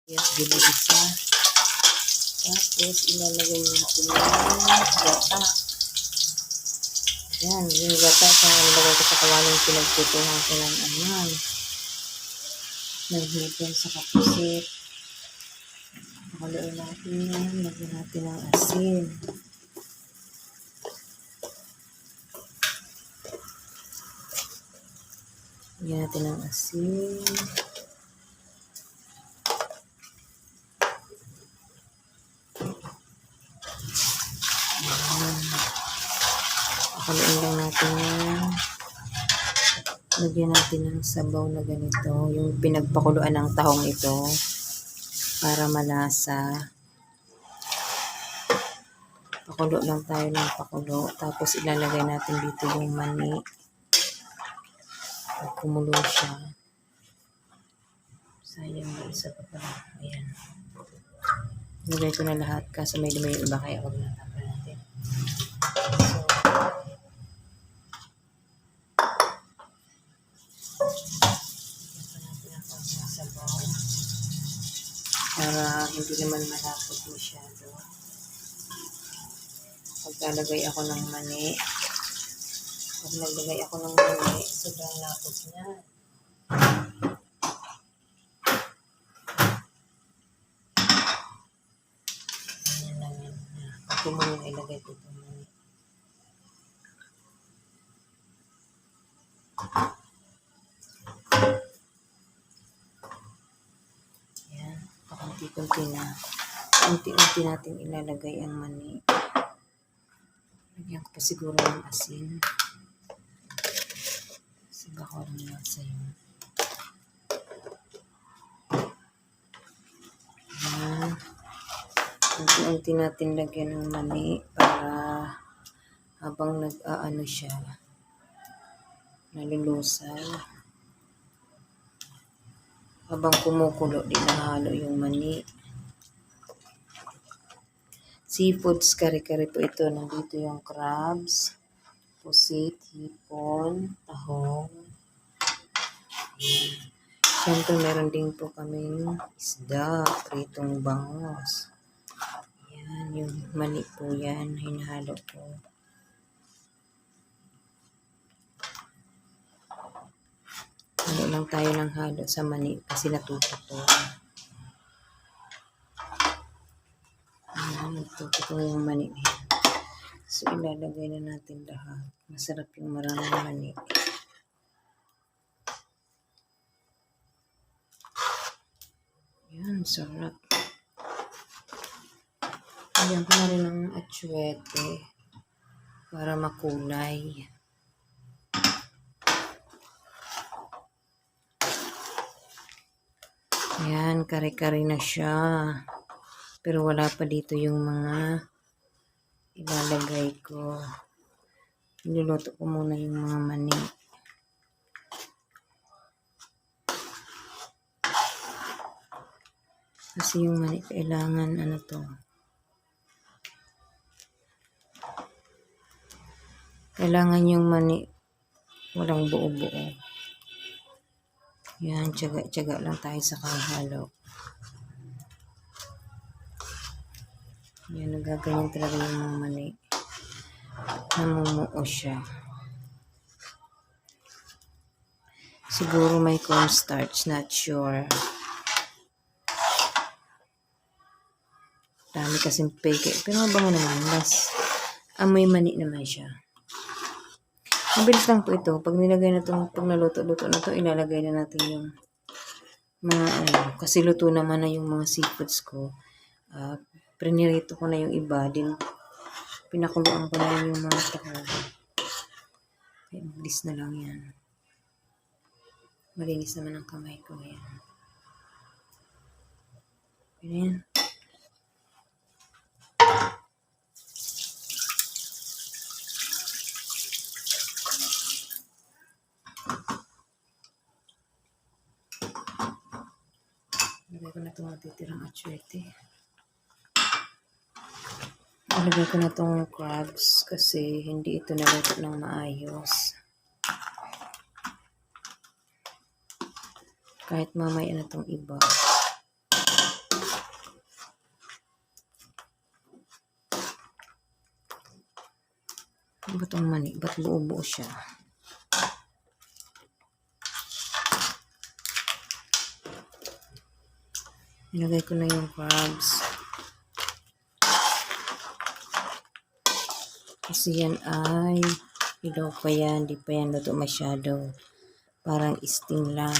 Yes, ginigisa. Tapos, ilalagay natin yung gata. Yan, yung gata sa nilagay ko sa kawaling pinagtutungan ko ng ayan. Naghipon sa kapusit. Haluin natin yan. Lagyan natin ng asin. Lagyan natin ng asin. Haluin lang natin yan. Lagyan natin ng sabaw na ganito. Yung pinagpakuluan ng tahong ito. Para malasa. Pakulo lang tayo ng pakulo. Tapos ilalagay natin dito yung mani. Pag kumulo siya. Sayang na isa pa pala. Ayan. Nilagay ko na lahat kasi may yung iba kaya huwag na tapon natin. So, para hindi naman malapot masyado. Paglalagay ako ng mani. Pag naglagay ako ng mani, sobrang lapot niya. Ayan lang yan. Pag kumulo na ilagay ko itong mani. Ayan. Pakunti-kunti na. Unti-unti natin ilalagay ang mani. Lagyan ko pa siguro ng asin. Kasi baka walang lasa yun. Ayan. Unti-unti natin lagyan ng mani para habang nag-aano siya, nalulusaw. Habang kumukulo, di nahalo yung mani. Seafoods, kare-kare po ito. Nandito yung crabs, pusit, hipon, tahong. Ayan. Siyempre, meron din po kaming isda, pritong bangos. Ayan, yung mani po yan, hinahalo ko. Halo lang tayo ng halo sa mani kasi natuto ko. Ayan, natuto ko yung mani. So, ilalagay na natin lahat. Masarap yung maraming mani. Ayan, sarap. Lagyan ko na rin ng atsuete para makulay. Ayan, kare-kare na siya. Pero wala pa dito yung mga ilalagay ko. Niluluto ko muna yung mga mani. Kasi yung mani kailangan ano to. Kailangan yung mani walang buo-buo. Yan, tiyaga-tiyaga lang tayo sa kahalo. Yan, nagaganyan talaga yung mga mani. Namumuo siya. Siguro may cornstarch, not sure. Dami kasing peke. Pero mabango naman, mas amoy mani naman siya. Mabilis lang po ito. Pag nilagay na itong, pag naluto-luto na ito, ilalagay na natin yung mga ano. Kasi luto naman na yung mga seafoods ko. Prinirito ko na yung iba. Din, pinakuluan ko na yung mga takal. Kaya mabilis na lang yan. Malinis naman ang kamay ko. Ayan. Ayan. Lagay ko na itong matitirang atsuete. Lagay ko na itong crabs kasi hindi ito naluto ng maayos. Kahit mamaya na itong iba. Ano ba itong mani? Ba't buo-buo siya? Nilagay ko na yung crabs. Kasi yan ay ilaw pa yan. Di pa yan luto masyado. Parang steam lang.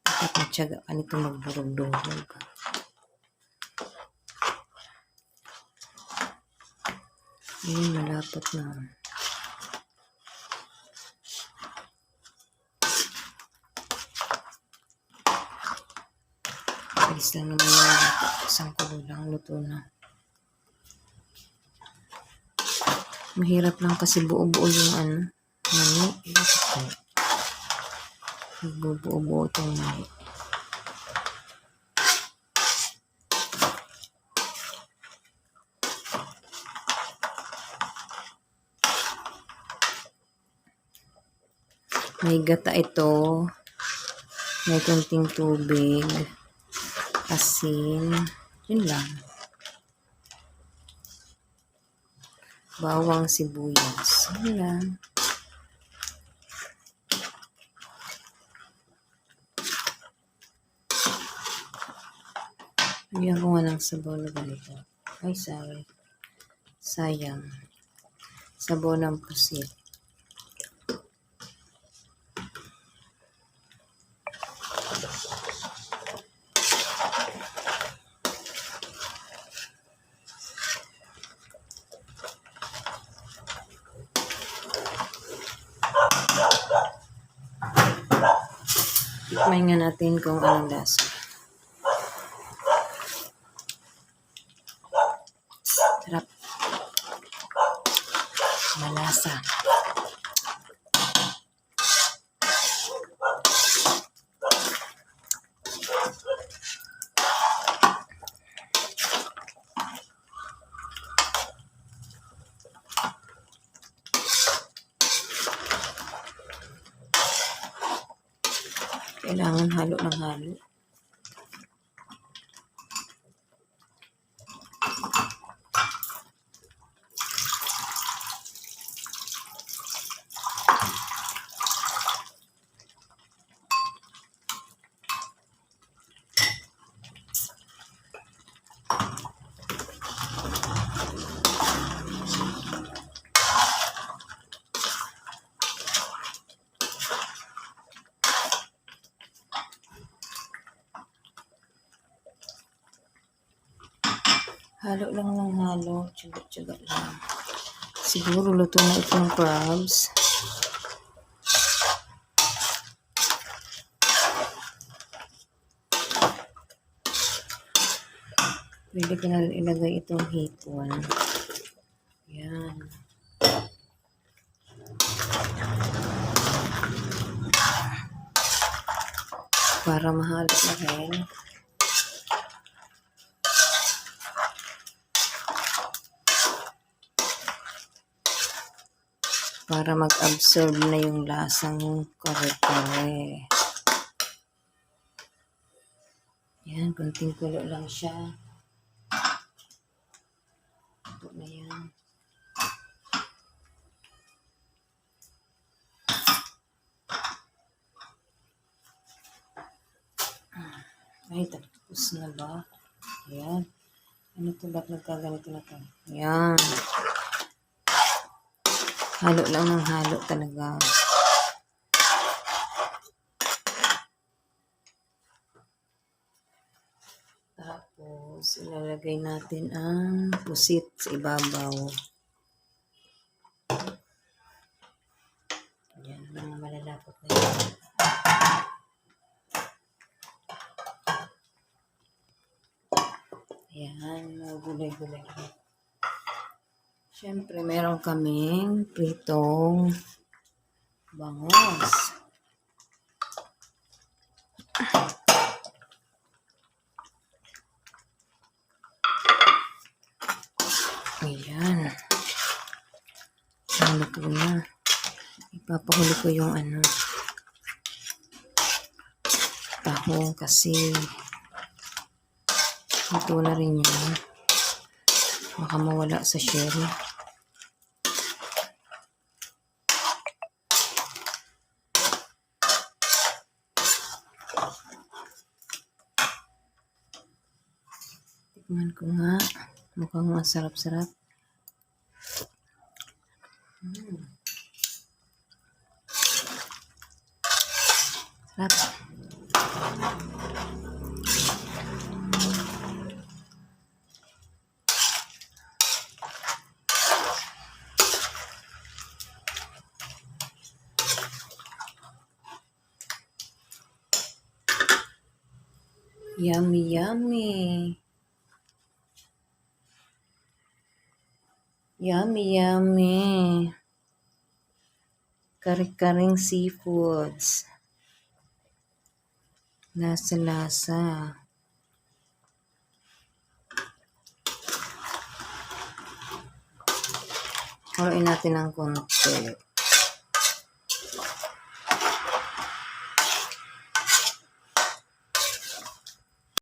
Dapat matyaga ka nito magdurog-durog. Ayun, malapot na. Alis lang naman yung isang kulo lang. Luto na. Mahirap lang kasi buo-buo yung mani. Buo-buo itong mani. May gata ito. May konting tubig. Asin. Yun lang. Bawang sibuyas. Yun lang. Lagyan ko nga ng sabaw na ganito. Ay, sorry. Sayang. Sabaw ng pusit. Tikman nga natin kung anong lasa. Sarap. Malasa. Kailangan halo ng halo. Halo lang ng halo. Tsaga-tsaga lang. Siguro luto na itong crabs. Pwede ko na ilagay itong hipon. Yan. Para mahalo na rin. Para mag-absorb na yung lasang kare-kare. Yan, konting kulo lang siya. Ito na yan. Ay, tapos na ba? Yan. Ano ito? Ba't nagkaganito na ito? Yan. Halo lang ng halo talaga. Tapos, ilalagay natin ang pusit sa ibabaw. Yan, mga malalapot na yun. Ayan, mga gulay-gulay. Siyempre, meron kaming pritong bangos. Ayan. Halo ko na. Ipapahuli ko yung tahong kasi ito na rin yun. Baka mawala sa shell. Tikman ko nga. Mukhang masarap-sarap. Sarap. Yummy, yummy. Yummy, yummy. Kare-karing seafoods. Lasa-lasa. Haluin natin ng konti.